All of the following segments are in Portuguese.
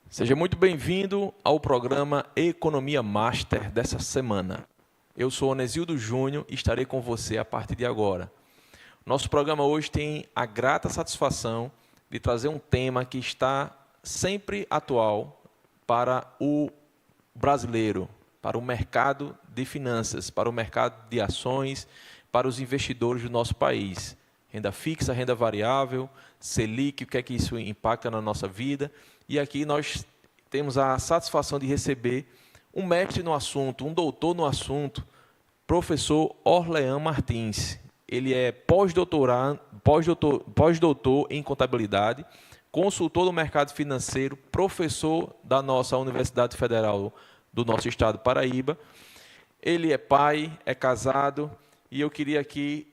Seja muito bem-vindo ao programa Economia Master dessa semana. Eu sou Onesildo Júnior e estarei com você a partir de agora. Nosso programa hoje tem a grata satisfação de trazer um tema que está sempre atual para o brasileiro, para o mercado de finanças, para o mercado de ações, para os investidores do nosso país. Renda fixa, renda variável, Selic, o que é que isso impacta na nossa vida. E aqui nós temos a satisfação de receber um mestre no assunto, um doutor no assunto, professor Orlean Martins. Ele é pós-doutor em contabilidade, consultor do mercado financeiro, professor da nossa Universidade Federal do nosso estado Paraíba. Ele é pai, é casado, e eu queria aqui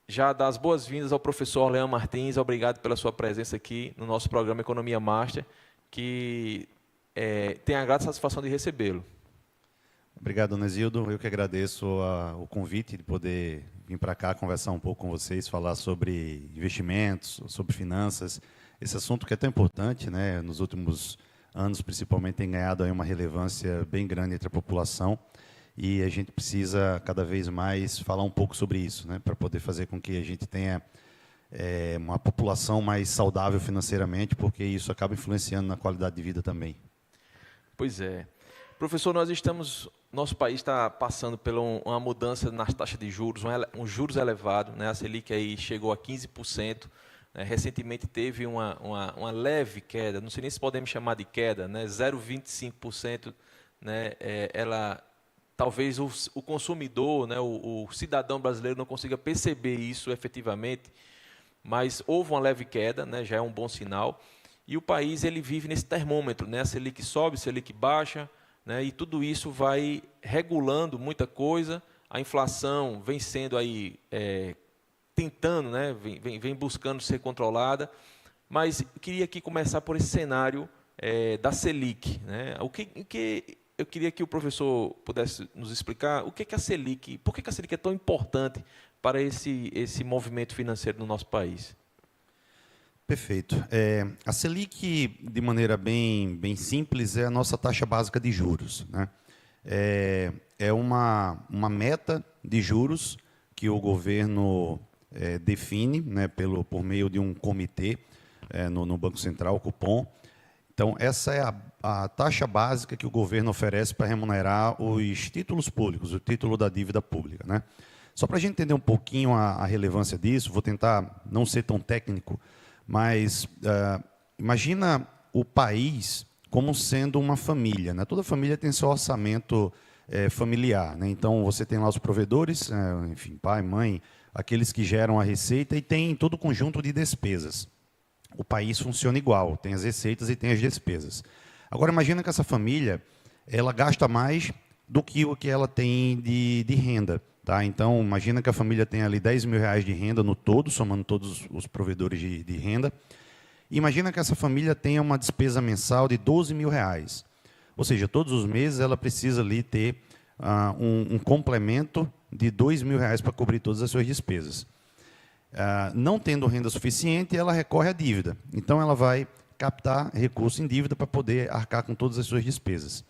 já dar as boas-vindas ao professor Orlean Martins. Obrigado pela sua presença aqui no nosso programa Economia Master, que tenho a grata satisfação de recebê-lo. Obrigado, Onesildo. Eu que agradeço o convite de poder vir para cá conversar um pouco com vocês, falar sobre investimentos, sobre finanças. Esse assunto que é tão importante, né, nos últimos anos, principalmente, tem ganhado aí uma relevância bem grande entre a população. E a gente precisa, cada vez mais, falar um pouco sobre isso, né, para poder fazer com que a gente tenha uma população mais saudável financeiramente, porque isso acaba influenciando na qualidade de vida também. Pois é. Professor, nosso país está passando por uma mudança nas taxas de juros, um juros elevado, né? A Selic aí chegou a 15%, né? Recentemente teve uma leve queda, não sei nem se podemos chamar de queda, né? 0,25%, né? Talvez o consumidor, né? O cidadão brasileiro não consiga perceber isso efetivamente, mas houve uma leve queda, né? Já é um bom sinal. E o país ele vive nesse termômetro, né? A Selic sobe, a Selic baixa, né? E tudo isso vai regulando muita coisa. A inflação vem sendo aí tentando, né? Vem buscando ser controlada. Mas eu queria aqui começar por esse cenário da Selic, né? Eu queria que o professor pudesse nos explicar o que a Selic, por que a Selic é tão importante para esse movimento financeiro no nosso país. Perfeito. A Selic, de maneira bem simples, é a nossa taxa básica de juros, né? É uma meta de juros que o governo define, né, por meio de um comitê no Banco Central, o Copom. Então, essa é a taxa básica que o governo oferece para remunerar os títulos públicos, o título da dívida pública, né? Só para a gente entender um pouquinho a relevância disso, vou tentar não ser tão técnico, mas imagina o país como sendo uma família, né? Toda família tem seu orçamento familiar, né? Então, você tem lá os provedores, enfim, pai, mãe, aqueles que geram a receita, e tem todo o conjunto de despesas. O país funciona igual, tem as receitas e tem as despesas. Agora, imagina que essa família ela gasta mais do que o que ela tem de renda. Tá? Então, imagina que a família tem ali R$10.000 de renda no todo, somando todos os provedores de renda. E imagina que essa família tenha uma despesa mensal de R$12.000. Ou seja, todos os meses ela precisa ali ter um complemento de R$2.000 para cobrir todas as suas despesas. Não tendo renda suficiente, ela recorre à dívida. Então, ela vai captar recurso em dívida para poder arcar com todas as suas despesas.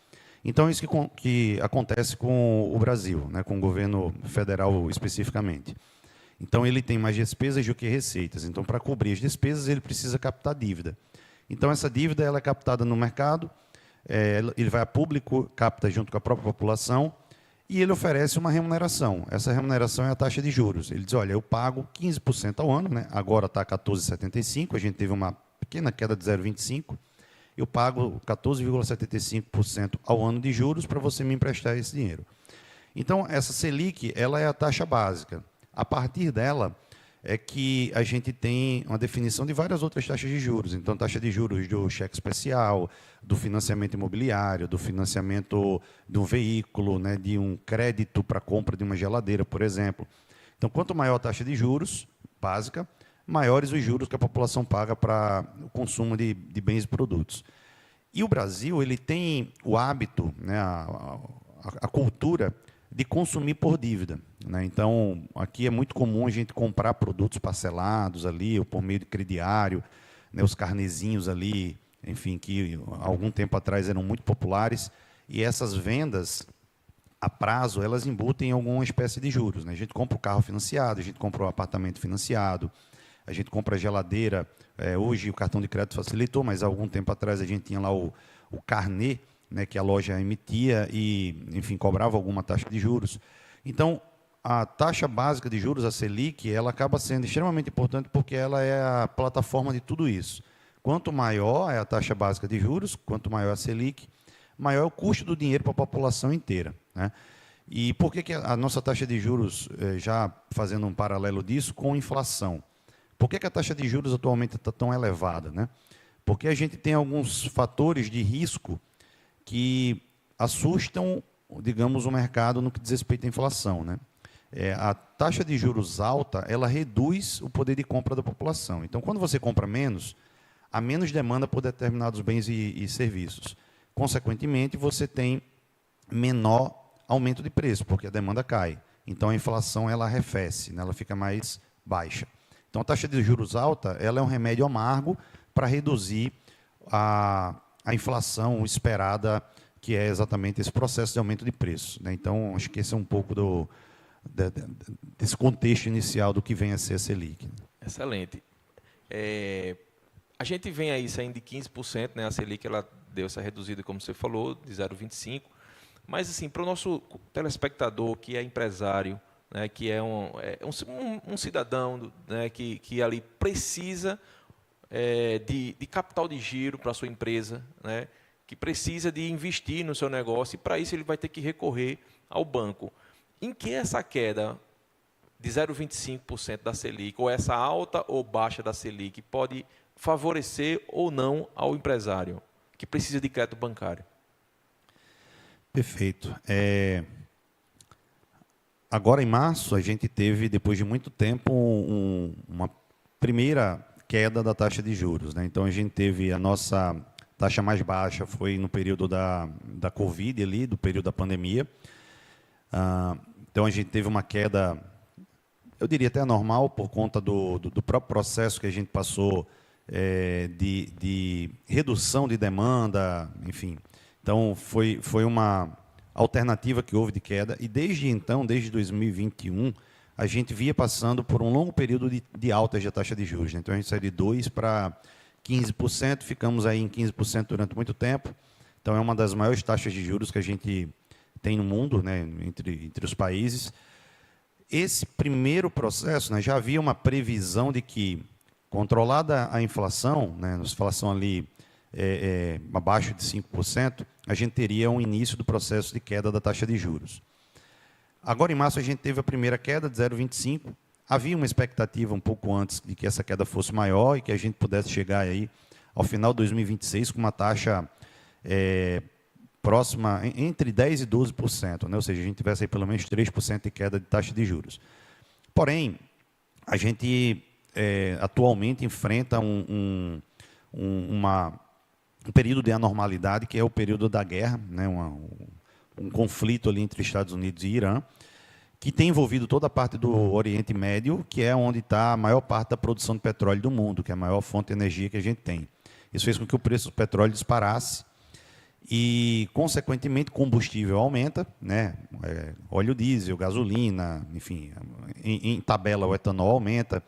Então, é isso que acontece com o Brasil, né, com o governo federal especificamente. Então, ele tem mais despesas do que receitas. Então, para cobrir as despesas, ele precisa captar dívida. Então, essa dívida ela é captada no mercado, ele vai a público, capta junto com a própria população, e ele oferece uma remuneração. Essa remuneração é a taxa de juros. Ele diz, olha, eu pago 15% ao ano, né, agora está 14,75%, a gente teve uma pequena queda de 0,25%, eu pago 14,75% ao ano de juros para você me emprestar esse dinheiro. Então, essa Selic ela é a taxa básica. A partir dela é que a gente tem uma definição de várias outras taxas de juros. Então, taxa de juros do cheque especial, do financiamento imobiliário, do financiamento de um veículo, né, de um crédito para compra de uma geladeira, por exemplo. Então, quanto maior a taxa de juros básica, maiores os juros que a população paga para o consumo de bens e produtos. E o Brasil ele tem o hábito, né, a cultura de consumir por dívida, né? Então, aqui é muito comum a gente comprar produtos parcelados ali, ou por meio de crediário, né, os carnezinhos ali enfim, que há algum tempo atrás eram muito populares, e essas vendas a prazo, elas embutem em alguma espécie de juros, né? A gente compra o carro financiado, a gente compra o apartamento financiado, a gente compra a geladeira. Hoje o cartão de crédito facilitou, mas há algum tempo atrás a gente tinha lá o carnê, né, que a loja emitia e, enfim, cobrava alguma taxa de juros. Então, a taxa básica de juros, a Selic, ela acaba sendo extremamente importante porque ela é a plataforma de tudo isso. Quanto maior é a taxa básica de juros, quanto maior a Selic, maior é o custo do dinheiro para a população inteira, né? E por que a nossa taxa de juros, já fazendo um paralelo disso, com a inflação? Por que a taxa de juros atualmente está tão elevada, né? Porque a gente tem alguns fatores de risco que assustam, digamos, o mercado no que diz respeito à inflação, né? A taxa de juros alta, ela reduz o poder de compra da população. Então, quando você compra menos, há menos demanda por determinados bens e serviços. Consequentemente, você tem menor aumento de preço, porque a demanda cai. Então, a inflação ela arrefece, né? Ela fica mais baixa. Então, a taxa de juros alta ela é um remédio amargo para reduzir a inflação esperada, que é exatamente esse processo de aumento de preço, né? Então, acho que esse é um pouco desse contexto inicial do que vem a ser a Selic. Excelente. A gente vem aí saindo de 15%, né? A Selic ela deu essa reduzida, como você falou, de 0,25%. Mas, assim, para o nosso telespectador, que é empresário, né, que é um cidadão, né, que ali precisa de capital de giro para a sua empresa, né, que precisa de investir no seu negócio, e para isso ele vai ter que recorrer ao banco. Em que essa queda de 0,25% da Selic, ou essa alta ou baixa da Selic, pode favorecer ou não ao empresário que precisa de crédito bancário? Perfeito. Agora, em março, a gente teve, depois de muito tempo, uma primeira queda da taxa de juros, né? Então, a gente teve a nossa taxa mais baixa, foi no período da Covid, ali, do período da pandemia. Então, a gente teve uma queda, eu diria até normal, por conta do próprio processo que a gente passou de redução de demanda, enfim. Então, foi uma alternativa que houve de queda, e desde então, desde 2021, a gente via passando por um longo período de altas da taxa de juros, né? Então, a gente saiu de 2% para 15%, ficamos aí em 15% durante muito tempo. Então, é uma das maiores taxas de juros que a gente tem no mundo, né, entre os países. Esse primeiro processo, né, já havia uma previsão de que, controlada a inflação, né, a inflação ali abaixo de 5%, a gente teria um início do processo de queda da taxa de juros. Agora, em março, a gente teve a primeira queda de 0,25%. Havia uma expectativa um pouco antes de que essa queda fosse maior e que a gente pudesse chegar aí ao final de 2026 com uma taxa próxima entre 10% e 12%, né? Ou seja, a gente tivesse aí pelo menos 3% de queda de taxa de juros. Porém, a gente atualmente enfrenta um período de anormalidade, que é o período da guerra, né? Um conflito ali entre Estados Unidos e Irã, que tem envolvido toda a parte do Oriente Médio, que é onde está a maior parte da produção de petróleo do mundo, que é a maior fonte de energia que a gente tem. Isso fez com que o preço do petróleo disparasse e, consequentemente, combustível aumenta, né? Óleo diesel, gasolina, enfim, em tabela o etanol aumenta.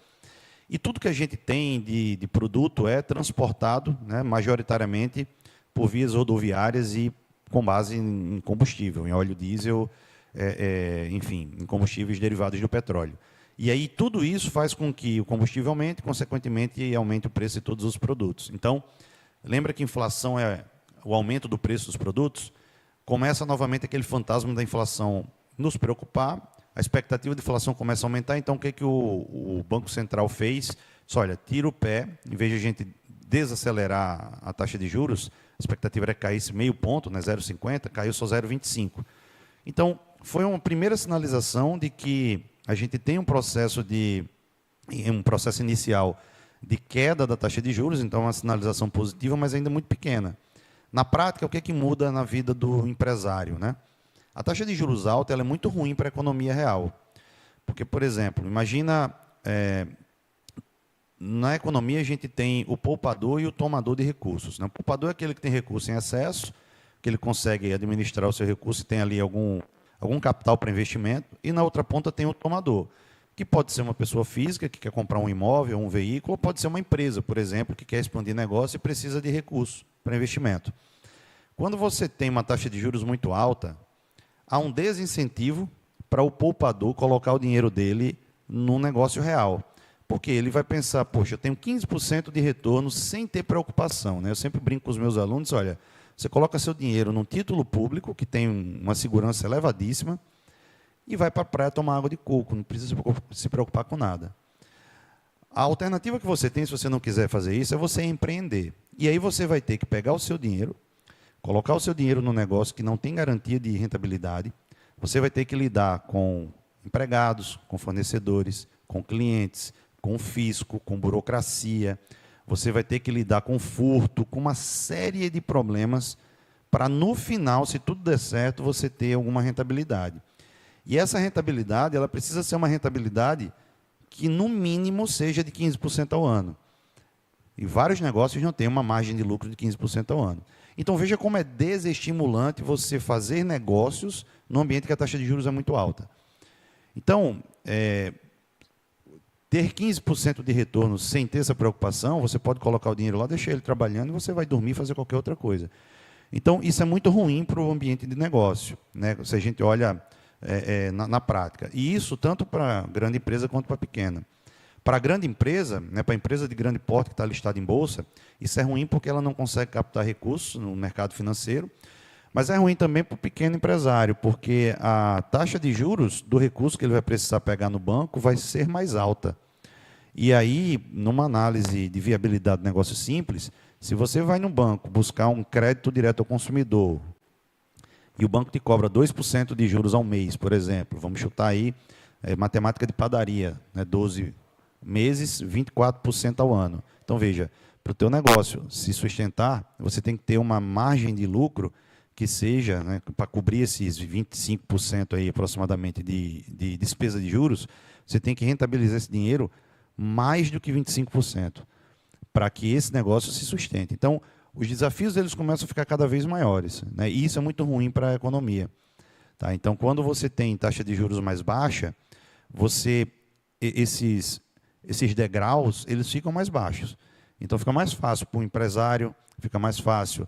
E tudo que a gente tem de produto é transportado, né, majoritariamente por vias rodoviárias e com base em combustível, em óleo diesel, enfim, em combustíveis derivados do petróleo. E aí tudo isso faz com que o combustível aumente, consequentemente aumente o preço de todos os produtos. Então, lembra que inflação é o aumento do preço dos produtos? Começa novamente aquele fantasma da inflação nos preocupar, a expectativa de inflação começa a aumentar, então o que o Banco Central fez? Disse, olha, tira o pé, em vez de a gente desacelerar a taxa de juros, a expectativa era que caísse meio ponto, né, 0,50, caiu só 0,25. Então, foi uma primeira sinalização de que a gente tem um processo inicial de queda da taxa de juros, então uma sinalização positiva, mas ainda muito pequena. Na prática, o que muda na vida do empresário, né? A taxa de juros alta ela é muito ruim para a economia real. Porque, por exemplo, imagina na economia a gente tem o poupador e o tomador de recursos, né? O poupador é aquele que tem recurso em excesso, que ele consegue administrar o seu recurso e tem ali algum capital para investimento, e na outra ponta tem o tomador, que pode ser uma pessoa física que quer comprar um imóvel, um veículo, ou pode ser uma empresa, por exemplo, que quer expandir negócio e precisa de recursos para investimento. Quando você tem uma taxa de juros muito alta, há um desincentivo para o poupador colocar o dinheiro dele num negócio real. Porque ele vai pensar, poxa, eu tenho 15% de retorno sem ter preocupação, né? Eu sempre brinco com os meus alunos, olha, você coloca seu dinheiro num título público, que tem uma segurança elevadíssima, e vai para a praia tomar água de coco, não precisa se preocupar com nada. A alternativa que você tem, se você não quiser fazer isso, é você empreender. E aí você vai ter que pegar o seu dinheiro, colocar o seu dinheiro num negócio que não tem garantia de rentabilidade, você vai ter que lidar com empregados, com fornecedores, com clientes, com fisco, com burocracia, você vai ter que lidar com furto, com uma série de problemas para, no final, se tudo der certo, você ter alguma rentabilidade. E essa rentabilidade, ela precisa ser uma rentabilidade que, no mínimo, seja de 15% ao ano. E vários negócios não têm uma margem de lucro de 15% ao ano. Então, veja como é desestimulante você fazer negócios num ambiente que a taxa de juros é muito alta. Então, ter 15% de retorno sem ter essa preocupação, você pode colocar o dinheiro lá, deixar ele trabalhando e você vai dormir e fazer qualquer outra coisa. Então, isso é muito ruim para o ambiente de negócio, né? Se a gente olha na prática. E isso tanto para grande empresa quanto para pequena. Para a grande empresa, né, para a empresa de grande porte que está listada em bolsa, isso é ruim porque ela não consegue captar recursos no mercado financeiro, mas é ruim também para o pequeno empresário, porque a taxa de juros do recurso que ele vai precisar pegar no banco vai ser mais alta. E aí, numa análise de viabilidade do negócio simples, se você vai no banco buscar um crédito direto ao consumidor, e o banco te cobra 2% de juros ao mês, por exemplo, vamos chutar aí, matemática de padaria, né, 12 meses, 24% ao ano. Então, veja, para o teu negócio se sustentar, você tem que ter uma margem de lucro que seja, né, para cobrir esses 25% aí, aproximadamente de despesa de juros, você tem que rentabilizar esse dinheiro mais do que 25%, para que esse negócio se sustente. Então, os desafios eles começam a ficar cada vez maiores, né? E isso é muito ruim para a economia. Tá? Então, quando você tem taxa de juros mais baixa, esses degraus eles ficam mais baixos. Então, fica mais fácil para o empresário, fica mais fácil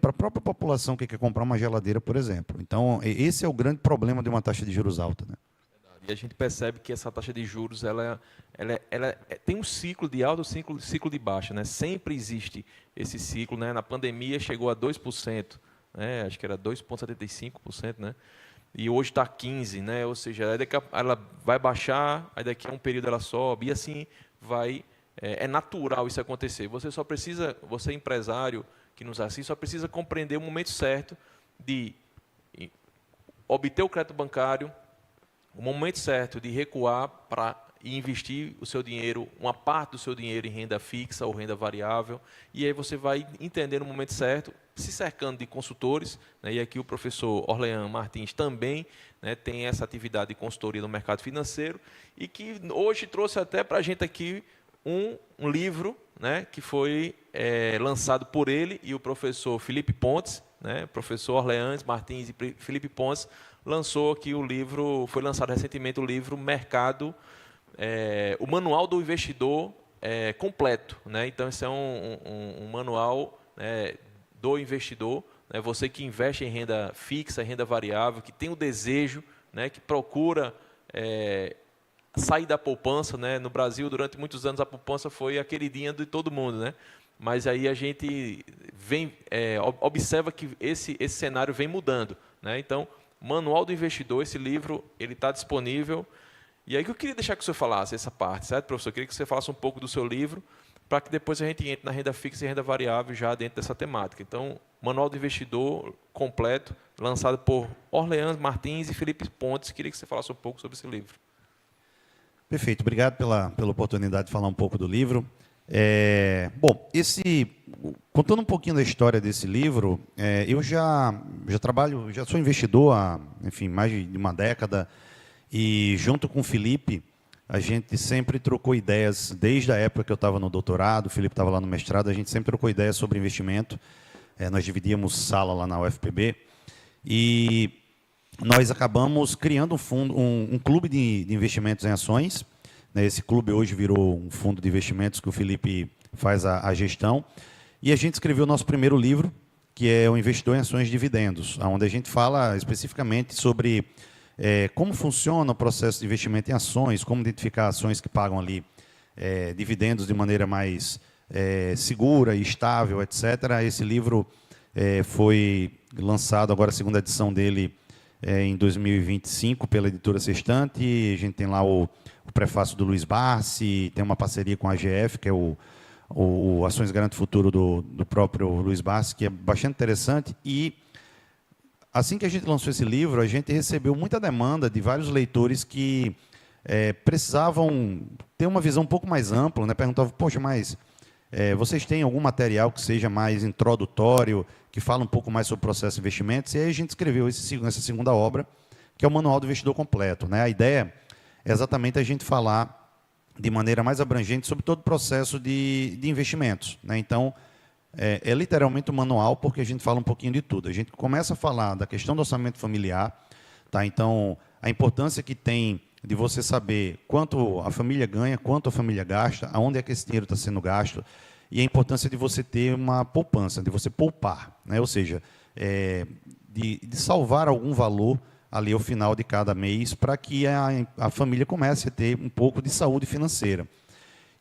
para a própria população que quer comprar uma geladeira, por exemplo. Então, esse é o grande problema de uma taxa de juros alta, né? E a gente percebe que essa taxa de juros ela tem um ciclo de alta e um ciclo de baixa, né? Sempre existe esse ciclo, né? Na pandemia chegou a 2%, né? Acho que era 2,75%, né? E hoje está 15%, né? Ou seja, ela vai baixar, aí daqui a um período ela sobe, e assim vai. É natural isso acontecer. Você empresário que nos assiste, só precisa compreender o momento certo de obter o crédito bancário, o momento certo de recuar para investir o seu dinheiro, uma parte do seu dinheiro em renda fixa ou renda variável, e aí você vai entender no momento certo, se cercando de consultores, né, e aqui o professor Orlean Martins também, né, tem essa atividade de consultoria no mercado financeiro, e que hoje trouxe até para a gente aqui um livro, né, que foi lançado por ele e o professor Felipe Pontes, né, professor Orlean Martins e Felipe Pontes, lançou aqui o livro, foi lançado recentemente o livro Mercado, o Manual do Investidor completo, né? Então, esse é um manual, né, do investidor, né? Você que investe em renda fixa, renda variável, que tem o desejo, né, que procura sair da poupança, né? No Brasil, durante muitos anos, a poupança foi a queridinha de todo mundo, né? Mas aí a gente observa que esse cenário vem mudando, né? Então, Manual do Investidor, esse livro, ele está disponível. E aí que eu queria deixar que o senhor falasse essa parte, certo, professor? Eu queria que você falasse um pouco do seu livro, para que depois a gente entre na renda fixa e renda variável já dentro dessa temática. Então, Manual do Investidor completo, lançado por Orlean Martins e Felipe Pontes. Queria que você falasse um pouco sobre esse livro. Perfeito, obrigado pela oportunidade de falar um pouco do livro. Bom, contando um pouquinho da história desse livro, eu já trabalho, já sou investidor há, enfim, mais de uma década, e junto com o Felipe, a gente sempre trocou ideias, desde a época que eu estava no doutorado, o Felipe estava lá no mestrado, a gente sempre trocou ideias sobre investimento. Nós dividíamos sala lá na UFPB e nós acabamos criando um clube de investimentos em ações. Esse clube hoje virou um fundo de investimentos que o Felipe faz a gestão. E a gente escreveu o nosso primeiro livro, que é o Investidor em Ações e Dividendos, onde a gente fala especificamente sobre como funciona o processo de investimento em ações, como identificar ações que pagam ali dividendos de maneira mais segura e estável, etc. Esse livro foi lançado, agora a segunda edição dele, em 2025, pela editora Sextante. A gente tem lá o prefácio do Luiz Barsi, tem uma parceria com a AGF, que é o Ações Garante Futuro do próprio Luiz Barsi, que é bastante interessante. E assim que a gente lançou esse livro, a gente recebeu muita demanda de vários leitores que precisavam ter uma visão um pouco mais ampla, né? Perguntavam, poxa, mas vocês têm algum material que seja mais introdutório, que fala um pouco mais sobre o processo de investimentos? E aí a gente escreveu essa segunda obra, que é o Manual do Investidor Completo, né? A ideia é exatamente a gente falar de maneira mais abrangente sobre todo o processo de investimentos, né? Então, é literalmente um manual, porque a gente fala um pouquinho de tudo. A gente começa a falar da questão do orçamento familiar, tá? Então, a importância que tem de você saber quanto a família ganha, quanto a família gasta, aonde é que esse dinheiro está sendo gasto, e a importância de você ter uma poupança, de você poupar, né? Ou seja, de salvar algum valor ali ao final de cada mês, para que a família comece a ter um pouco de saúde financeira.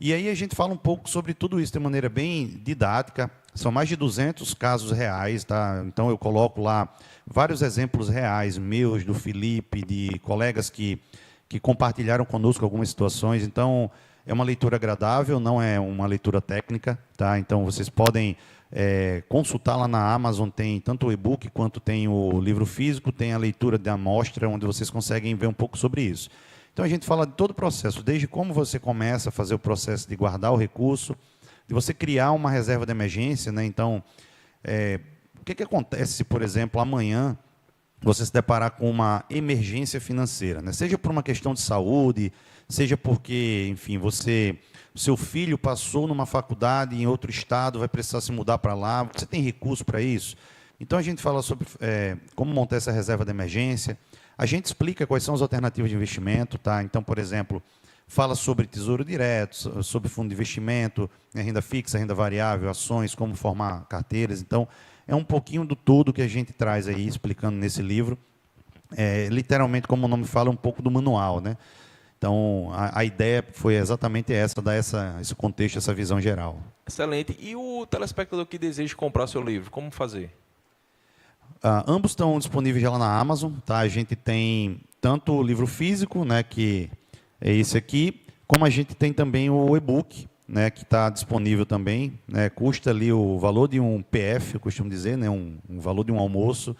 E aí a gente fala um pouco sobre tudo isso de maneira bem didática. São mais de 200 casos reais, tá? Então eu coloco lá vários exemplos reais meus, do Felipe, de colegas que compartilharam conosco algumas situações. Então é uma leitura agradável, não é uma leitura técnica, tá? Então vocês podem consultar lá na Amazon, tem tanto o e-book quanto tem o livro físico, tem a leitura da amostra, onde vocês conseguem ver um pouco sobre isso. Então, a gente fala de todo o processo, desde como você começa a fazer o processo de guardar o recurso, de você criar uma reserva de emergência, né? Então, o que acontece se, por exemplo, amanhã você se deparar com uma emergência financeira, né? Seja por uma questão de saúde, seja porque, enfim, seu filho passou numa faculdade em outro estado, vai precisar se mudar para lá, você tem recurso para isso? Então, a gente fala sobre como montar essa reserva de emergência. A gente explica quais são as alternativas de investimento, tá? Então, por exemplo, fala sobre tesouro direto, sobre fundo de investimento, renda fixa, renda variável, ações, como formar carteiras. Então, é um pouquinho do todo que a gente traz aí, explicando nesse livro. Literalmente, como o nome fala, um pouco do manual, né? Então, a ideia foi exatamente essa, dar esse contexto, essa visão geral. Excelente. E o telespectador que deseja comprar seu livro, como fazer? Ambos estão disponíveis já lá na Amazon, tá? A gente tem tanto o livro físico, né, que é esse aqui, como a gente tem também o e-book, né, que está disponível também, né? Custa ali o valor de um PF, eu costumo dizer, né, um valor de um almoço,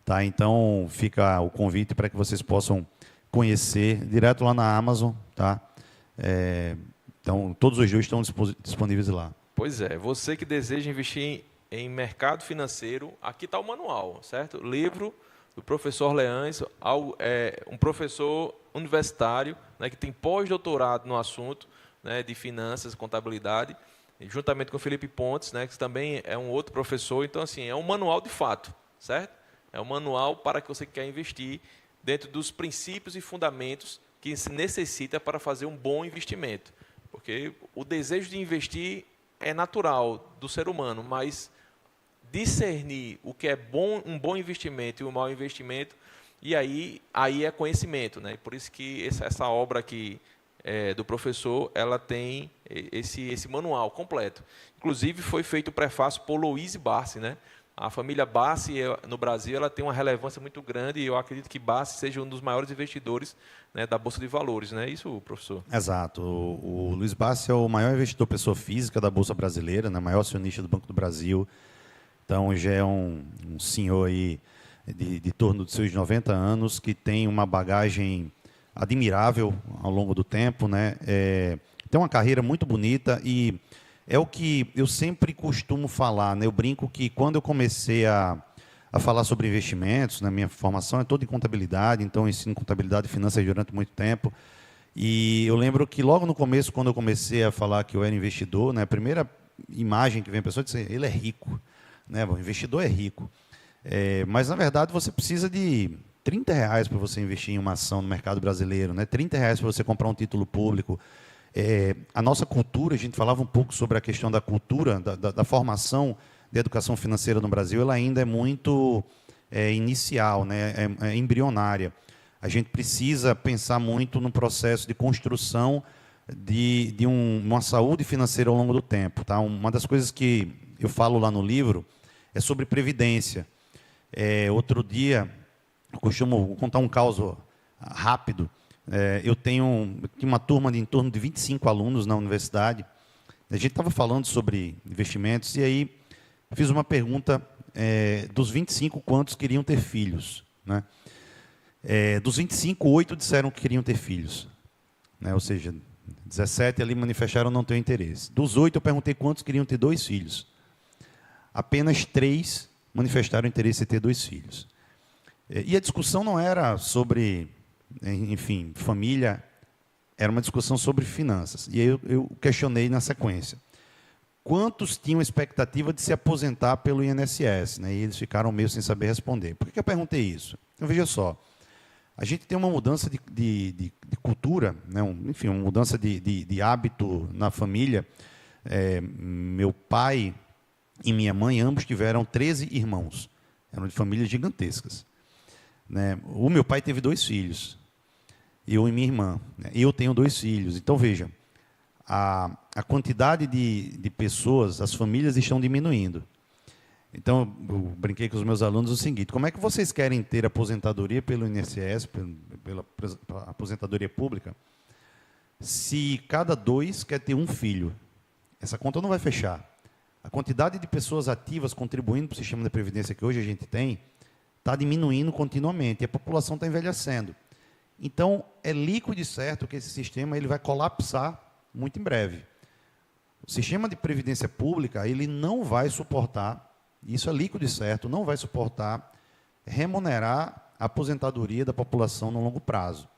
tá? Então fica o convite para que vocês possam conhecer direto lá na Amazon, tá? Então todos os dois estão disponíveis lá. Pois é, você que deseja investir em mercado financeiro, aqui está o manual, certo? Livro do professor Leães, um professor universitário, né, que tem pós-doutorado no assunto, né, de finanças, contabilidade, juntamente com o Felipe Pontes, né, que também é um outro professor. Então, assim, é um manual de fato, certo? É um manual para que você quer investir dentro dos princípios e fundamentos que se necessita para fazer um bom investimento. Porque o desejo de investir é natural do ser humano, mas discernir o que é um bom investimento e um mau investimento, e aí é conhecimento, né? Por isso que essa obra aqui do professor, ela tem esse manual completo. Inclusive foi feito o prefácio por Luiz Barsi, né? A família Barsi no Brasil, ela tem uma relevância muito grande, e eu acredito que Barsi seja um dos maiores investidores, né, da Bolsa de Valores, não é isso, professor? Exato. O Luiz Barsi é o maior investidor pessoa física da Bolsa Brasileira, né? Maior acionista do Banco do Brasil. Então, já é um senhor aí de torno de seus 90 anos, que tem uma bagagem admirável ao longo do tempo, né? Tem uma carreira muito bonita, e é o que eu sempre costumo falar, né? Eu brinco que quando eu comecei a falar sobre investimentos, né? Minha formação é toda em contabilidade, então eu ensino contabilidade e finanças durante muito tempo. E eu lembro que logo no começo, quando eu comecei a falar que eu era investidor, né, a primeira imagem que vem a pessoa é dizer, ele é rico, né, o investidor é rico. Mas, na verdade, você precisa de R$ 30 para você investir em uma ação no mercado brasileiro, né, R$ 30 para você comprar um título público. A nossa cultura, a gente falava um pouco sobre a questão da cultura, da formação de educação financeira no Brasil, ela ainda é muito inicial, né, é embrionária. A gente precisa pensar muito no processo de construção de uma saúde financeira ao longo do tempo. Tá? Uma das coisas que eu falo lá no livro é sobre previdência. Outro dia, eu costumo contar um caso rápido. Eu tinha uma turma de em torno de 25 alunos na universidade. A gente estava falando sobre investimentos e aí fiz uma pergunta, dos 25, quantos queriam ter filhos, né? Dos 25, 8 disseram que queriam ter filhos, né? Ou seja, 17 ali manifestaram não ter interesse. Dos 8, eu perguntei quantos queriam ter 2 filhos. Apenas 3 manifestaram interesse em ter 2 filhos. E a discussão não era sobre, enfim, família, era uma discussão sobre finanças. E aí eu questionei na sequência. Quantos tinham expectativa de se aposentar pelo INSS? Né? E eles ficaram meio sem saber responder. Por que eu perguntei isso? Então, veja só. A gente tem uma mudança de cultura, né? Enfim, uma mudança de hábito na família. Meu pai e minha mãe, ambos tiveram 13 irmãos. Eram de famílias gigantescas. Né? O meu pai teve 2 filhos, eu e minha irmã. Né? Eu tenho 2 filhos. Então, veja, a quantidade de pessoas, as famílias estão diminuindo. Então, eu brinquei com os meus alunos o seguinte: como é que vocês querem ter aposentadoria pelo INSS, pela aposentadoria pública, se cada 2 quer ter um filho? Essa conta não vai fechar. A quantidade de pessoas ativas contribuindo para o sistema de previdência que hoje a gente tem está diminuindo continuamente e a população está envelhecendo. Então, é líquido e certo que esse sistema ele vai colapsar muito em breve. O sistema de previdência pública ele não vai suportar, isso é líquido e certo, não vai suportar remunerar a aposentadoria da população no longo prazo.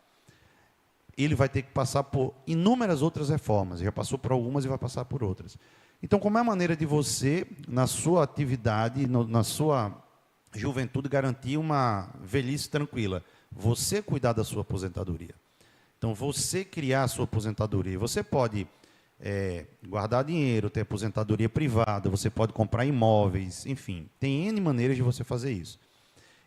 Ele vai ter que passar por inúmeras outras reformas, já passou por algumas e vai passar por outras. Então, como é a maneira de você, na sua atividade, na sua juventude, garantir uma velhice tranquila? Você cuidar da sua aposentadoria. Então, você criar a sua aposentadoria. Você pode guardar dinheiro, ter aposentadoria privada, você pode comprar imóveis, enfim, tem N maneiras de você fazer isso.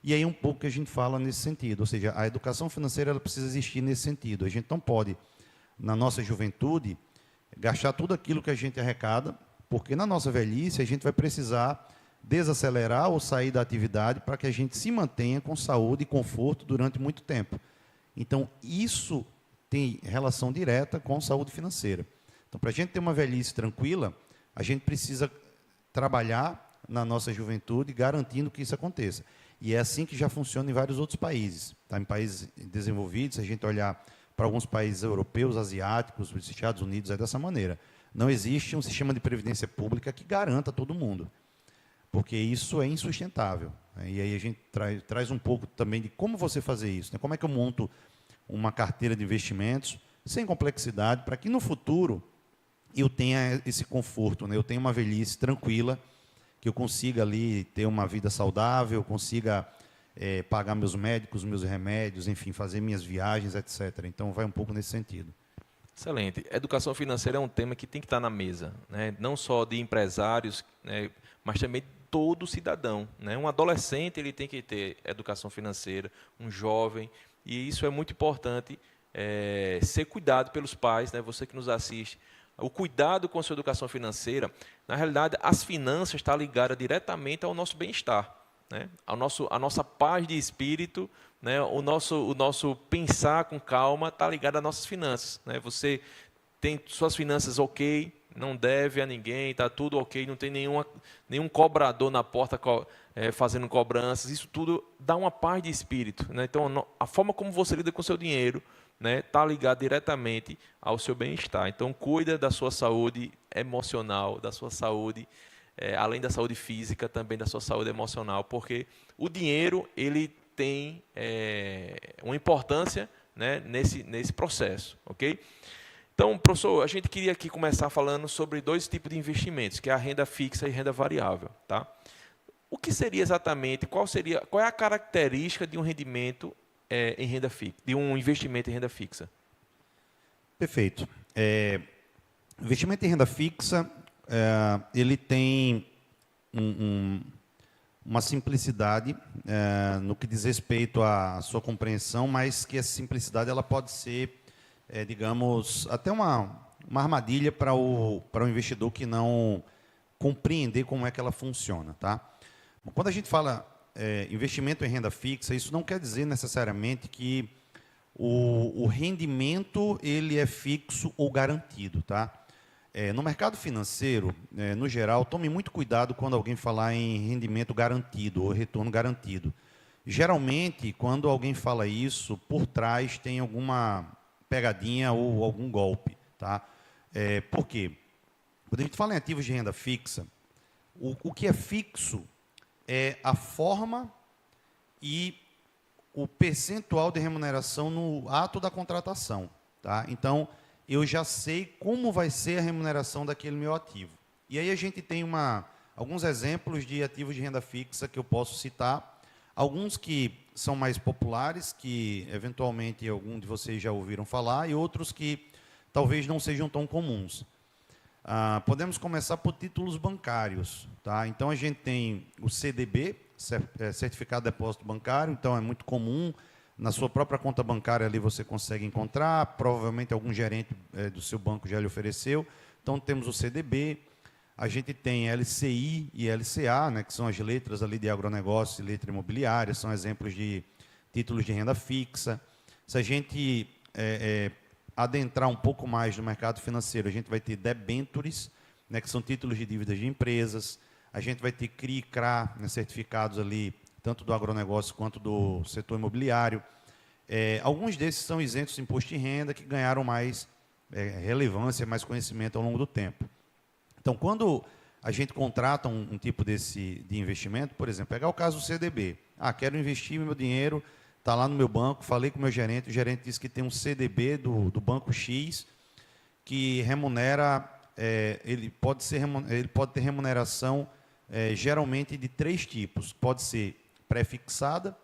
E aí um pouco que a gente fala nesse sentido, ou seja, a educação financeira ela precisa existir nesse sentido. A gente não pode, na nossa juventude, gastar tudo aquilo que a gente arrecada, porque na nossa velhice a gente vai precisar desacelerar ou sair da atividade para que a gente se mantenha com saúde e conforto durante muito tempo. Então, isso tem relação direta com saúde financeira. Então, para a gente ter uma velhice tranquila, a gente precisa trabalhar na nossa juventude garantindo que isso aconteça. E é assim que já funciona em vários outros países. Tá? Em países desenvolvidos, se a gente olhar para alguns países europeus, asiáticos, os Estados Unidos, é dessa maneira. Não existe um sistema de previdência pública que garanta todo mundo, porque isso é insustentável. Né? E aí a gente traz um pouco também de como você fazer isso. Né? Como é que eu monto uma carteira de investimentos sem complexidade, para que no futuro eu tenha esse conforto, né? Eu tenha uma velhice tranquila, que eu consiga ali ter uma vida saudável, consiga pagar meus médicos, meus remédios, enfim, fazer minhas viagens, etc. Então, vai um pouco nesse sentido. Excelente. Educação financeira é um tema que tem que estar na mesa, né? Não só de empresários, né? Mas também de todo cidadão, né? Um adolescente ele tem que ter educação financeira, um jovem, e isso é muito importante, ser cuidado pelos pais, né? Você que nos assiste. O cuidado com a sua educação financeira, na realidade, as finanças estão ligadas diretamente ao nosso bem-estar, né? A nossa paz de espírito, né? O nosso pensar com calma está ligado às nossas finanças, né? Você tem suas finanças ok, não deve a ninguém, está tudo ok, não tem nenhum cobrador na porta fazendo cobranças, isso tudo dá uma paz de espírito, né? Então, a forma como você lida com o seu dinheiro, né, está ligado diretamente ao seu bem-estar. Então, cuida da sua saúde emocional, da sua saúde, além da saúde física, também da sua saúde emocional, porque o dinheiro ele tem uma importância né, nesse processo, ok? Então, professor, a gente queria aqui começar falando sobre dois tipos de investimentos, que é a renda fixa e renda variável, tá? O que seria exatamente, qual é a característica de um rendimento em renda fixa, de um investimento em renda fixa? Perfeito. Investimento em renda fixa, ele tem uma simplicidade no que diz respeito à sua compreensão, mas que essa simplicidade ela pode ser, digamos, até uma armadilha para o investidor que não compreender como é que ela funciona, tá? Quando a gente fala investimento em renda fixa, isso não quer dizer necessariamente que o rendimento ele é fixo ou garantido, tá? No mercado financeiro, no geral, tome muito cuidado quando alguém falar em rendimento garantido ou retorno garantido. Geralmente, quando alguém fala isso, por trás tem alguma pegadinha ou algum golpe, tá? Por quê? Quando a gente fala em ativos de renda fixa, o que é fixo é a forma e o percentual de remuneração no ato da contratação, tá? Então, eu já sei como vai ser a remuneração daquele meu ativo. E aí a gente tem alguns exemplos de ativos de renda fixa que eu posso citar, alguns que são mais populares, que eventualmente algum de vocês já ouviram falar, e outros que talvez não sejam tão comuns. Podemos começar por títulos bancários, tá? Então, a gente tem o CDB, Certificado de Depósito Bancário, então é muito comum, na sua própria conta bancária ali você consegue encontrar, provavelmente algum gerente do seu banco já lhe ofereceu. Então, temos o CDB, a gente tem LCI e LCA, né, que são as letras ali de agronegócio e letra imobiliária, são exemplos de títulos de renda fixa. Se a gente adentrar um pouco mais no mercado financeiro, a gente vai ter debentures, né, que são títulos de dívidas de empresas. A gente vai ter CRI e CRA, né, certificados ali, tanto do agronegócio quanto do setor imobiliário. Alguns desses são isentos de imposto de renda, que ganharam mais relevância, mais conhecimento ao longo do tempo. Então, quando a gente contrata um tipo de investimento, por exemplo, pegar o caso do CDB. Quero investir meu dinheiro, está lá no meu banco, falei com o meu gerente, o gerente disse que tem um CDB do banco X, que remunera, ele pode ter remuneração geralmente de 3 tipos. Pode ser pré-fixada,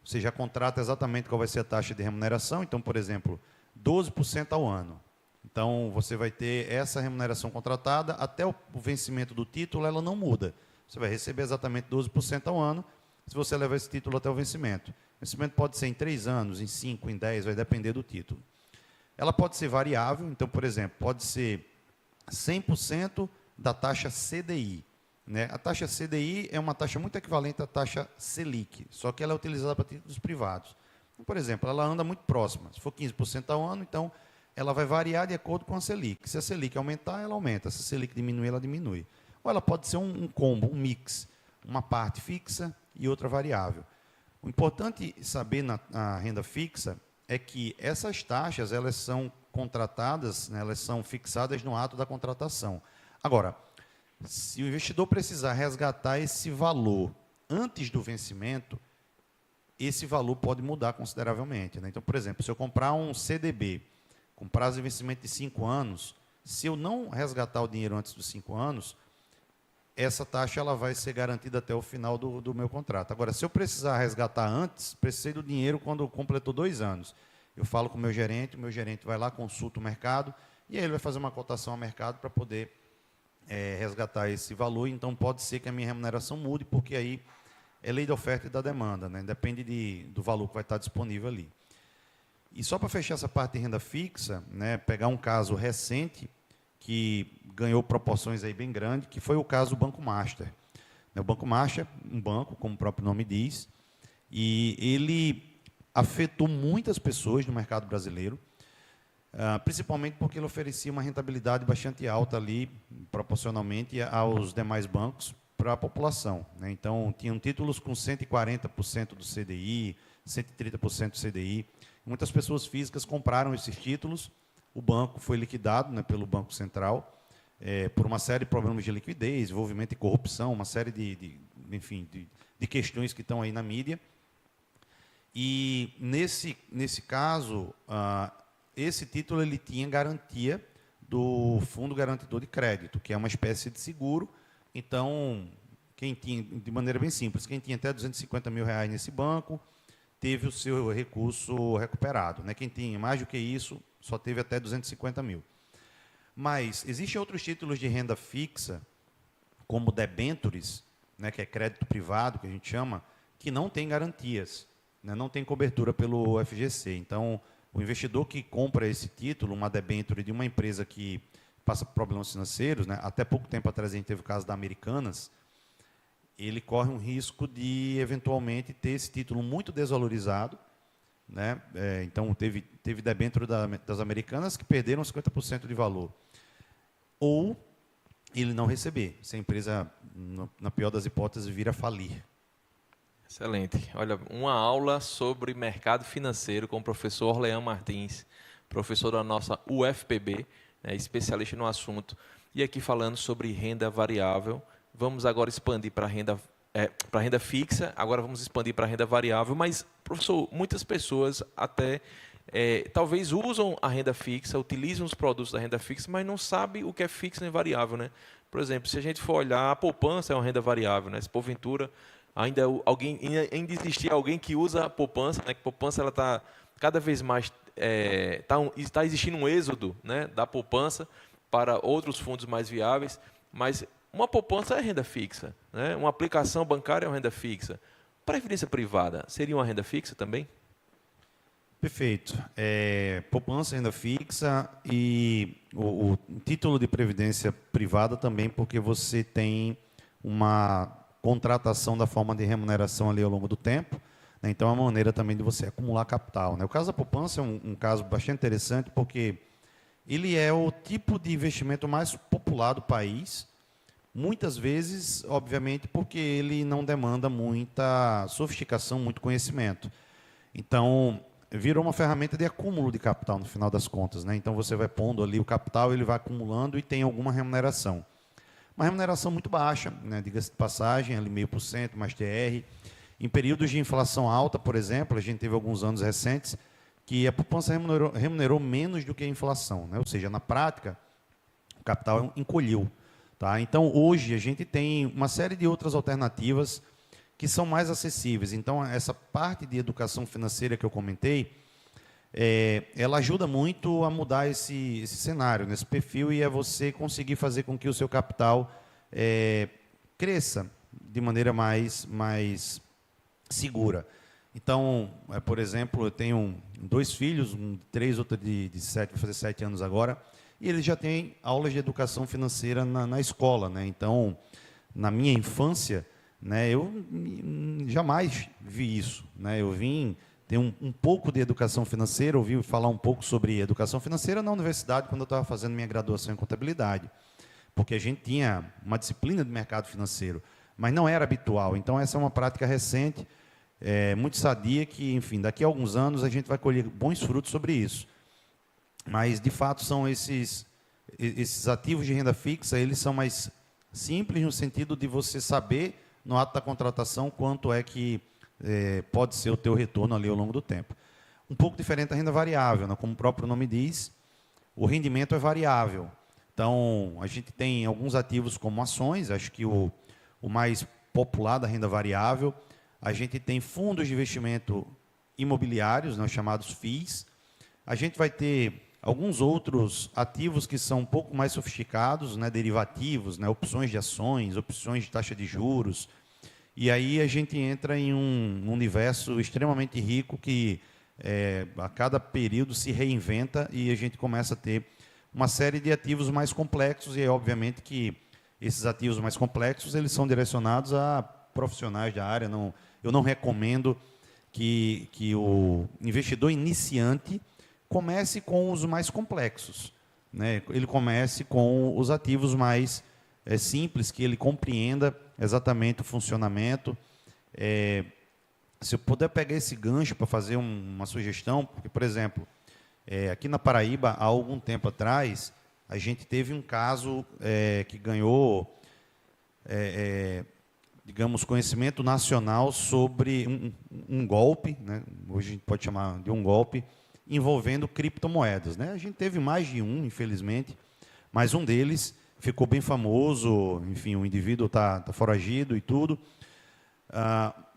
você já contrata exatamente qual vai ser a taxa de remuneração, então, por exemplo, 12% ao ano. Então, você vai ter essa remuneração contratada, até o vencimento do título, ela não muda. Você vai receber exatamente 12% ao ano, se você levar esse título até o vencimento. O vencimento pode ser em 3 anos, em 5, em 10, vai depender do título. Ela pode ser variável, então, por exemplo, pode ser 100% da taxa CDI. Né? A taxa CDI é uma taxa muito equivalente à taxa Selic, só que ela é utilizada para títulos privados. Então, por exemplo, ela anda muito próxima. Se for 15% ao ano, então ela vai variar de acordo com a Selic. Se a Selic aumentar, ela aumenta. Se a Selic diminuir, ela diminui. Ou ela pode ser um combo, um mix, uma parte fixa e outra variável. O importante saber na renda fixa é que essas taxas elas são contratadas, né, elas são fixadas no ato da contratação. Agora, se o investidor precisar resgatar esse valor antes do vencimento, esse valor pode mudar consideravelmente, né? Então, por exemplo, se eu comprar um CDB com prazo de vencimento de 5 anos, se eu não resgatar o dinheiro antes dos 5 anos, essa taxa ela vai ser garantida até o final do meu contrato. Agora, se eu precisar resgatar antes, precisei do dinheiro quando completou 2 anos. Eu falo com o meu gerente vai lá, consulta o mercado, e aí ele vai fazer uma cotação ao mercado para poder resgatar esse valor. Então, pode ser que a minha remuneração mude, porque aí é lei da oferta e da demanda, né? Depende do valor que vai estar disponível ali. E só para fechar essa parte de renda fixa, né, pegar um caso recente que ganhou proporções aí bem grandes, que foi o caso do Banco Master. O Banco Master, um banco, como o próprio nome diz, e ele afetou muitas pessoas no mercado brasileiro, principalmente porque ele oferecia uma rentabilidade bastante alta ali, proporcionalmente aos demais bancos, para a população, né? Então, tinham títulos com 140% do CDI, 130% do CDI. Muitas pessoas físicas compraram esses títulos, o banco foi liquidado, né, pelo Banco Central, por uma série de problemas de liquidez, envolvimento em corrupção, uma série de questões que estão aí na mídia. E, nesse caso, esse título ele tinha garantia do Fundo Garantidor de Crédito, que é uma espécie de seguro. Então, quem tinha, de maneira bem simples, quem tinha até R$250 mil nesse banco, teve o seu recurso recuperado. Né? Quem tinha mais do que isso, só teve até 250 mil. Mas existem outros títulos de renda fixa, como debentures, né, que é crédito privado, que a gente chama, que não tem garantias, né, não tem cobertura pelo FGC. Então, o investidor que compra esse título, uma debenture de uma empresa que passa por problemas financeiros, né, até pouco tempo atrás a gente teve o caso da Americanas, ele corre um risco de, eventualmente, ter esse título muito desvalorizado. Né? Então, teve debênture das Americanas que perderam 50% de valor. Ou ele não receber, se a empresa, na pior das hipóteses, vir a falir. Excelente. Olha, uma aula sobre mercado financeiro com o professor Orlean Martins, professor da nossa UFPB, né, especialista no assunto, e aqui falando sobre renda variável. Vamos agora expandir para a renda fixa, agora vamos expandir para a renda variável, mas, professor, muitas pessoas até talvez usam a renda fixa, utilizam os produtos da renda fixa, mas não sabem o que é fixo e variável. Né? Por exemplo, se a gente for olhar, a poupança é uma renda variável, né? Se porventura ainda existir alguém que usa a poupança, né? Que a poupança está cada vez mais, está existindo um êxodo, né, da poupança para outros fundos mais viáveis, mas uma poupança é renda fixa, né? Uma aplicação bancária é uma renda fixa. Previdência privada seria uma renda fixa também? Perfeito. Poupança, renda fixa e o título de previdência privada também, porque você tem uma contratação da forma de remuneração ali ao longo do tempo. Né? Então, é uma maneira também de você acumular capital. Né? O caso da poupança é um caso bastante interessante, porque ele é o tipo de investimento mais popular do país. Muitas vezes, obviamente, porque ele não demanda muita sofisticação, muito conhecimento. Então, virou uma ferramenta de acúmulo de capital, no final das contas. Né? Então, você vai pondo ali o capital, ele vai acumulando e tem alguma remuneração. Uma remuneração muito baixa, né? Diga-se de passagem, ali 0,5%, mais TR. Em períodos de inflação alta, por exemplo, a gente teve alguns anos recentes, que a poupança remunerou menos do que a inflação. Né? Ou seja, na prática, o capital encolheu. Tá? Então, hoje, a gente tem uma série de outras alternativas que são mais acessíveis. Então, essa parte de educação financeira que eu comentei, ela ajuda muito a mudar esse cenário, nesse perfil, e a você conseguir fazer com que o seu capital cresça de maneira mais segura. Então, por exemplo, eu tenho 2 filhos, um de 3, outro de 7, vai fazer 7 anos agora, e eles já têm aulas de educação financeira na escola. Né? Então, na minha infância, né, eu jamais vi isso. Né? Eu vim ter um pouco de educação financeira, ouvi falar um pouco sobre educação financeira na universidade, quando eu estava fazendo minha graduação em contabilidade, porque a gente tinha uma disciplina de mercado financeiro, mas não era habitual. Então, essa é uma prática recente, muito sadia, que, enfim, daqui a alguns anos a gente vai colher bons frutos sobre isso. Mas, de fato, são esses ativos de renda fixa, eles são mais simples no sentido de você saber, no ato da contratação, quanto é que pode ser o teu retorno ali ao longo do tempo. Um pouco diferente da renda variável, né? Como o próprio nome diz, o rendimento é variável. Então, a gente tem alguns ativos como ações, acho que o mais popular da renda variável. A gente tem fundos de investimento imobiliários, né, chamados FIIs. A gente vai ter alguns outros ativos que são um pouco mais sofisticados, né, derivativos, né, opções de ações, opções de taxa de juros. E aí a gente entra em um universo extremamente rico que a cada período se reinventa e a gente começa a ter uma série de ativos mais complexos. E é obviamente que esses ativos mais complexos eles são direcionados a profissionais da área. Eu não recomendo que o investidor iniciante comece com os mais complexos. Né? Ele comece com os ativos mais simples, que ele compreenda exatamente o funcionamento. Se eu puder pegar esse gancho para fazer uma sugestão, porque, por exemplo, aqui na Paraíba, há algum tempo atrás, a gente teve um caso que ganhou digamos, conhecimento nacional sobre um golpe, né? Hoje a gente pode chamar de um golpe, envolvendo criptomoedas, né? A gente teve mais de um, infelizmente, mas um deles ficou bem famoso, enfim, o indivíduo está foragido e tudo.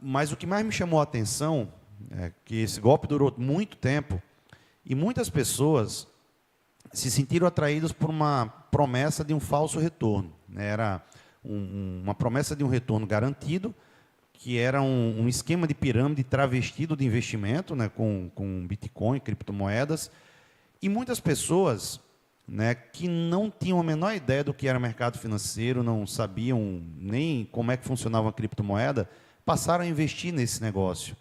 Mas o que mais me chamou a atenção é que esse golpe durou muito tempo e muitas pessoas se sentiram atraídas por uma promessa de um falso retorno, né? Era uma promessa de um retorno garantido, que era um esquema de pirâmide travestido de investimento, né, com Bitcoin, criptomoedas, e muitas pessoas, né, que não tinham a menor ideia do que era mercado financeiro, não sabiam nem como é que funcionava uma criptomoeda, passaram a investir nesse negócio.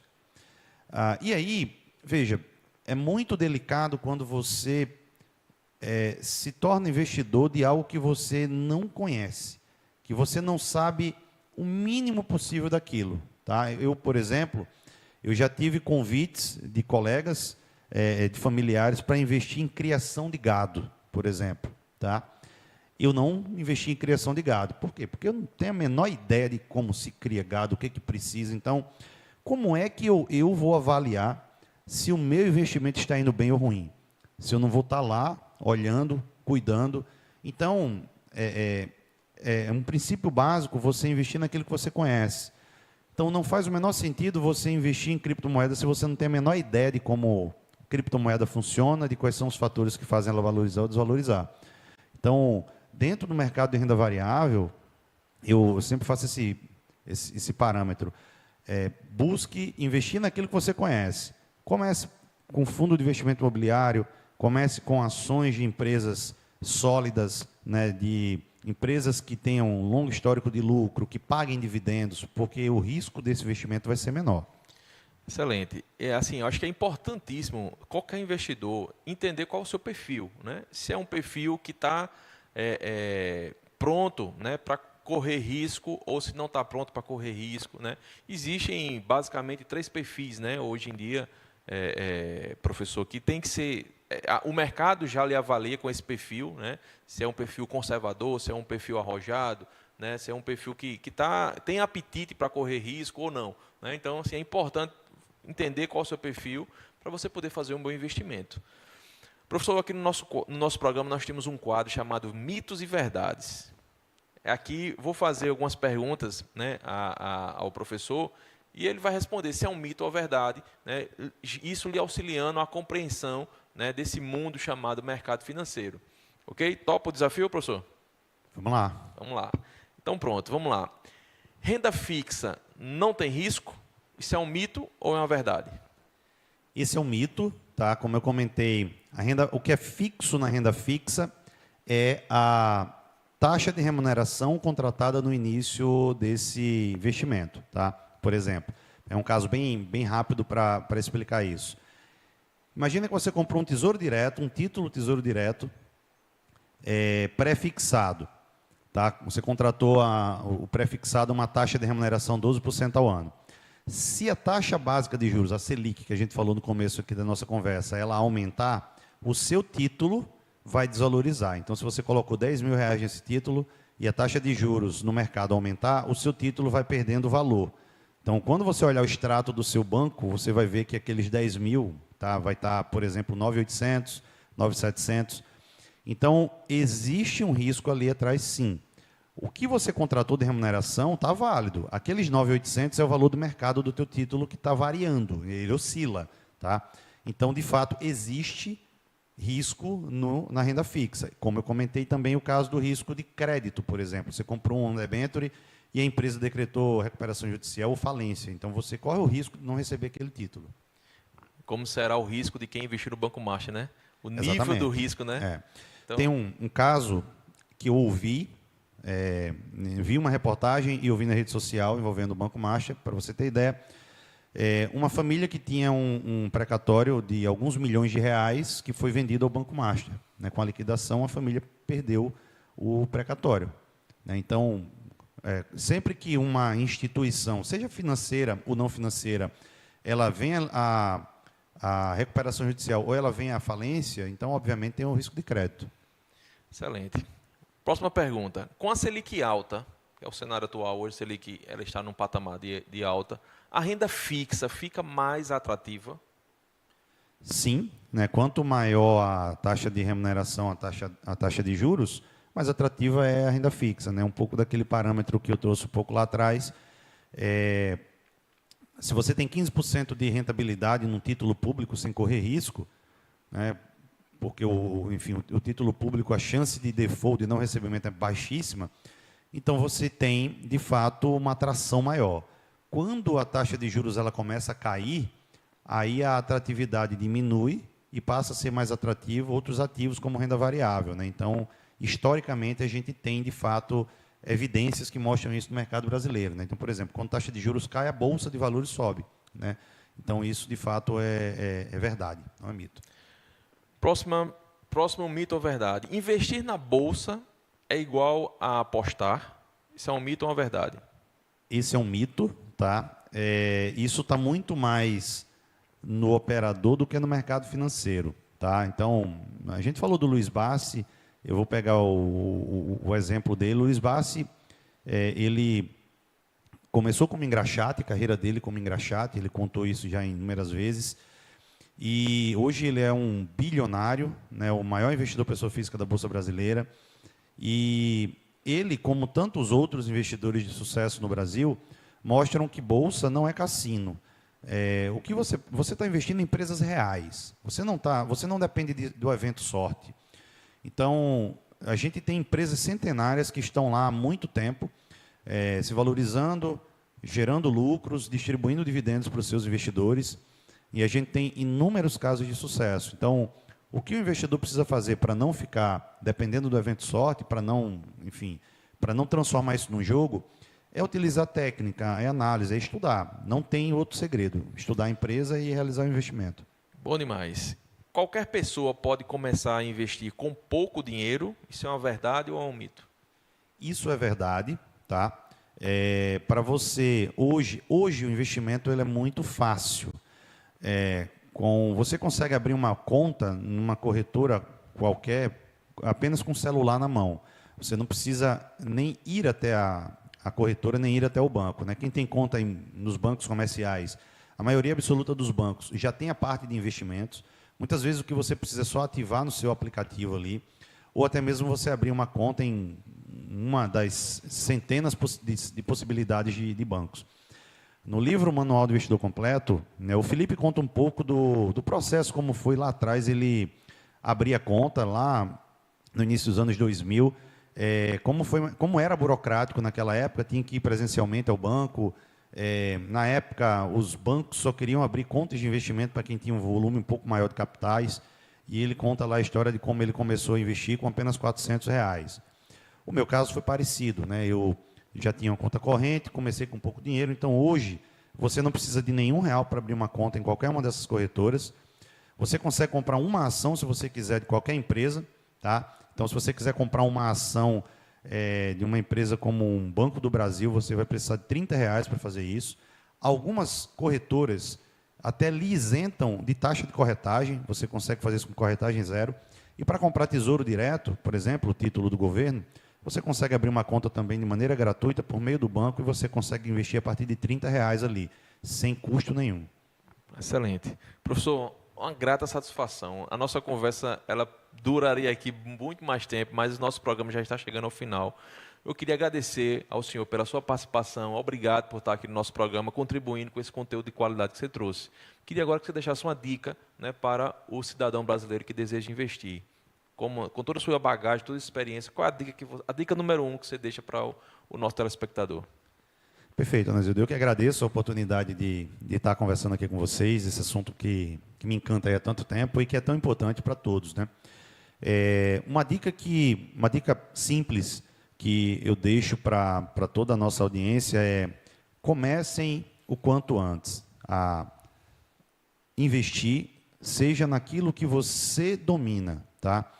E aí, veja, é muito delicado quando você se torna investidor de algo que você não conhece, que você não sabe o mínimo possível daquilo. Tá? Eu, por exemplo, eu já tive convites de colegas, de familiares, para investir em criação de gado, por exemplo. Tá? Eu não investi em criação de gado. Por quê? Porque eu não tenho a menor ideia de como se cria gado, o que precisa. Então, como é que eu vou avaliar se o meu investimento está indo bem ou ruim? Se eu não vou estar lá, olhando, cuidando. Então, é um princípio básico você investir naquilo que você conhece. Então, não faz o menor sentido você investir em criptomoeda se você não tem a menor ideia de como criptomoeda funciona, de quais são os fatores que fazem ela valorizar ou desvalorizar. Então, dentro do mercado de renda variável, eu sempre faço esse parâmetro. Busque investir naquilo que você conhece. Comece com fundo de investimento imobiliário, comece com ações de empresas sólidas, né, de empresas que tenham um longo histórico de lucro, que paguem dividendos, porque o risco desse investimento vai ser menor. Excelente. Assim, eu acho que é importantíssimo qualquer investidor entender qual é o seu perfil, né? Se é um perfil que está pronto, né, para correr risco, ou se não está pronto para correr risco, né? Existem basicamente 3 perfis, né, hoje em dia, professor, que tem que ser... o mercado já lhe avalia com esse perfil, né? Se é um perfil conservador, se é um perfil arrojado, né? Se é um perfil que tem apetite para correr risco ou não, né? Então, assim, é importante entender qual é o seu perfil para você poder fazer um bom investimento. Professor, aqui no nosso programa nós temos um quadro chamado Mitos e Verdades. Aqui vou fazer algumas perguntas, né, ao professor, e ele vai responder se é um mito ou verdade, né? Isso lhe auxiliando a compreensão, né, desse mundo chamado mercado financeiro. Ok? Topa o desafio, professor? Vamos lá. Vamos lá. Então, pronto, vamos lá. Renda fixa não tem risco? Isso é um mito ou é uma verdade? Esse é um mito, tá? Como eu comentei, o que é fixo na renda fixa é a taxa de remuneração contratada no início desse investimento, tá? Por exemplo, é um caso bem rápido para explicar isso. Imagina que você comprou um tesouro direto, um título tesouro direto, pré-fixado. Tá? Você contratou o pré-fixado uma taxa de remuneração 12% ao ano. Se a taxa básica de juros, a Selic, que a gente falou no começo aqui da nossa conversa, ela aumentar, o seu título vai desvalorizar. Então, se você colocou R$10.000 nesse título e a taxa de juros no mercado aumentar, o seu título vai perdendo valor. Então, quando você olhar o extrato do seu banco, você vai ver que aqueles 10 mil, tá, vai estar, por exemplo, 9.800, 9.700. Então, existe um risco ali atrás, sim. O que você contratou de remuneração está válido. Aqueles 9.800 é o valor do mercado do teu título que está variando, ele oscila. Tá? Então, de fato, existe risco na renda fixa. Como eu comentei também o caso do risco de crédito, por exemplo. Você comprou um debenture e a empresa decretou recuperação judicial ou falência. Então, você corre o risco de não receber aquele título. Como será o risco de quem investiu no Banco Master, né? O nível Exatamente. do risco, né? Então... Tem um caso que eu ouvi, vi uma reportagem e ouvi na rede social envolvendo o Banco Master, para você ter ideia. Uma família que tinha um precatório de alguns milhões de reais que foi vendido ao Banco Master. Né? Com a liquidação, a família perdeu o precatório. Né? Então, sempre que uma instituição, seja financeira ou não financeira, ela vem a recuperação judicial ou ela vem à falência, então, obviamente, tem um risco de crédito. Excelente. Próxima pergunta. Com a Selic alta, que é o cenário atual, hoje Selic ela está num patamar de alta, a renda fixa fica mais atrativa? Sim, né? Quanto maior a taxa de remuneração, a taxa de juros, mais atrativa é a renda fixa, né? Um pouco daquele parâmetro que eu trouxe um pouco lá atrás. Se você tem 15% de rentabilidade num título público sem correr risco, né? Porque enfim, o título público, a chance de default, de não recebimento é baixíssima, então você tem, de fato, uma atração maior. Quando a taxa de juros ela começa a cair, aí a atratividade diminui e passa a ser mais atrativo outros ativos como renda variável, né? Então, historicamente, a gente tem, de fato, evidências que mostram isso no mercado brasileiro, né? Então, por exemplo, quando a taxa de juros cai, a Bolsa de Valores sobe, né? Então, isso, de fato, é verdade, não é mito. Próximo mito ou verdade. Investir na Bolsa é igual a apostar? Isso é um mito ou uma verdade? Esse é um mito, tá? Isso está muito mais no operador do que no mercado financeiro, tá? Então, a gente falou do Luiz Bassi, eu vou pegar o exemplo dele. Luiz Bassi, ele começou como engraxate, a carreira dele como engraxate, ele contou isso já inúmeras vezes, e hoje ele é um bilionário, né, o maior investidor pessoa física da Bolsa Brasileira, e ele, como tantos outros investidores de sucesso no Brasil, mostram que Bolsa não é cassino. O que você está investindo em empresas reais, você não depende do evento sorte. Então, a gente tem empresas centenárias que estão lá há muito tempo, se valorizando, gerando lucros, distribuindo dividendos para os seus investidores, e a gente tem inúmeros casos de sucesso. Então, o que o investidor precisa fazer para não ficar dependendo do evento sorte, para não transformar isso num jogo, é utilizar técnica, é análise, é estudar. Não tem outro segredo. Estudar a empresa e realizar o investimento. Bom demais. Qualquer pessoa pode começar a investir com pouco dinheiro? Isso é uma verdade ou é um mito? Isso é verdade, tá? Para você, hoje o investimento ele é muito fácil. Você consegue abrir uma conta numa corretora qualquer, apenas com o celular na mão. Você não precisa nem ir até a corretora, nem ir até o banco, né? Quem tem conta nos bancos comerciais, a maioria absoluta dos bancos já tem a parte de investimentos. Muitas vezes o que você precisa é só ativar no seu aplicativo ali, ou até mesmo você abrir uma conta em uma das centenas de possibilidades de bancos. No livro Manual do Investidor Completo, né, o Felipe conta um pouco do processo, como foi lá atrás ele abrir a conta, lá no início dos anos 2000, como era burocrático naquela época, tinha que ir presencialmente ao banco. Na época, os bancos só queriam abrir contas de investimento para quem tinha um volume um pouco maior de capitais, e ele conta lá a história de como ele começou a investir com apenas R$400. O meu caso foi parecido, né? Eu já tinha uma conta corrente, comecei com pouco dinheiro, então hoje você não precisa de nenhum real para abrir uma conta em qualquer uma dessas corretoras. Você consegue comprar uma ação, se você quiser, de qualquer empresa, tá? Então, se você quiser comprar uma ação de uma empresa como um Banco do Brasil, você vai precisar de R$30 para fazer isso. Algumas corretoras até lhe isentam de taxa de corretagem, você consegue fazer isso com corretagem zero. E para comprar tesouro direto, por exemplo, o título do governo, você consegue abrir uma conta também de maneira gratuita por meio do banco e você consegue investir a partir de R$30 ali, sem custo nenhum. Excelente. Professor, uma grata satisfação. A nossa conversa ela duraria aqui muito mais tempo, mas o nosso programa já está chegando ao final. Eu queria agradecer ao senhor pela sua participação. Obrigado por estar aqui no nosso programa, contribuindo com esse conteúdo de qualidade que você trouxe. Queria agora que você deixasse uma dica, né, para o cidadão brasileiro que deseja investir. Com toda a sua bagagem, toda a experiência, qual é a dica número 1 que você deixa para o nosso telespectador? Perfeito, Anazildo. Eu que agradeço a oportunidade de estar conversando aqui com vocês, esse assunto que me encanta há tanto tempo e que é tão importante para todos, né? Uma dica simples que eu deixo para toda a nossa audiência é: comecem o quanto antes a investir, seja naquilo que você domina, tá?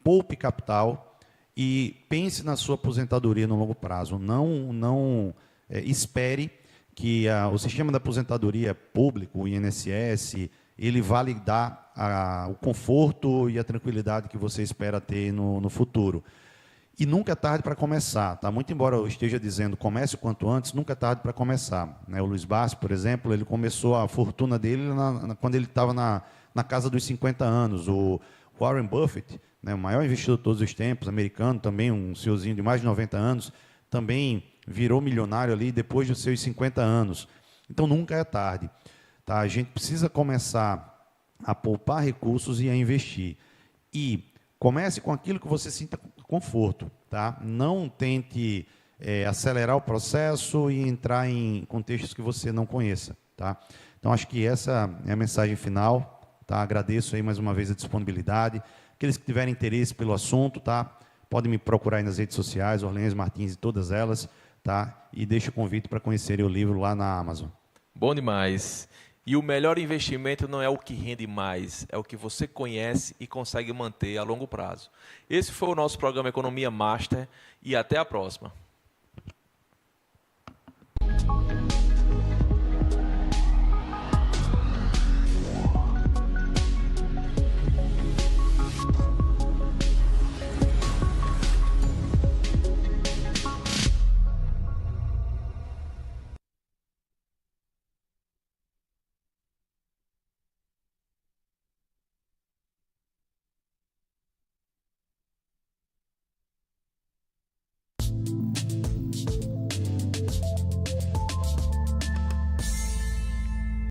Poupe capital e pense na sua aposentadoria no longo prazo. Não espere que o sistema da aposentadoria público, o INSS, ele vá lhe dar o conforto e a tranquilidade que você espera ter no futuro. E nunca é tarde para começar, tá? Muito embora eu esteja dizendo comece o quanto antes, nunca é tarde para começar, né? O Luiz Barsi, por exemplo, ele começou a fortuna dele quando ele estava na casa dos 50 anos. O Warren Buffett, né, o maior investidor de todos os tempos, americano, também um senhorzinho de mais de 90 anos, também virou milionário ali depois dos seus 50 anos. Então nunca é tarde, tá? A gente precisa começar a poupar recursos e a investir. E comece com aquilo que você sinta conforto, tá? Não tente acelerar o processo e entrar em contextos que você não conheça, tá? Então, acho que essa é a mensagem final, tá? Agradeço aí mais uma vez a disponibilidade. Aqueles que tiverem interesse pelo assunto, tá? Podem me procurar aí nas redes sociais, Orleans Martins e todas elas, tá? E deixo o convite para conhecerem o livro lá na Amazon. Bom demais. E o melhor investimento não é o que rende mais, é o que você conhece e consegue manter a longo prazo. Esse foi o nosso programa Economia Master e até a próxima.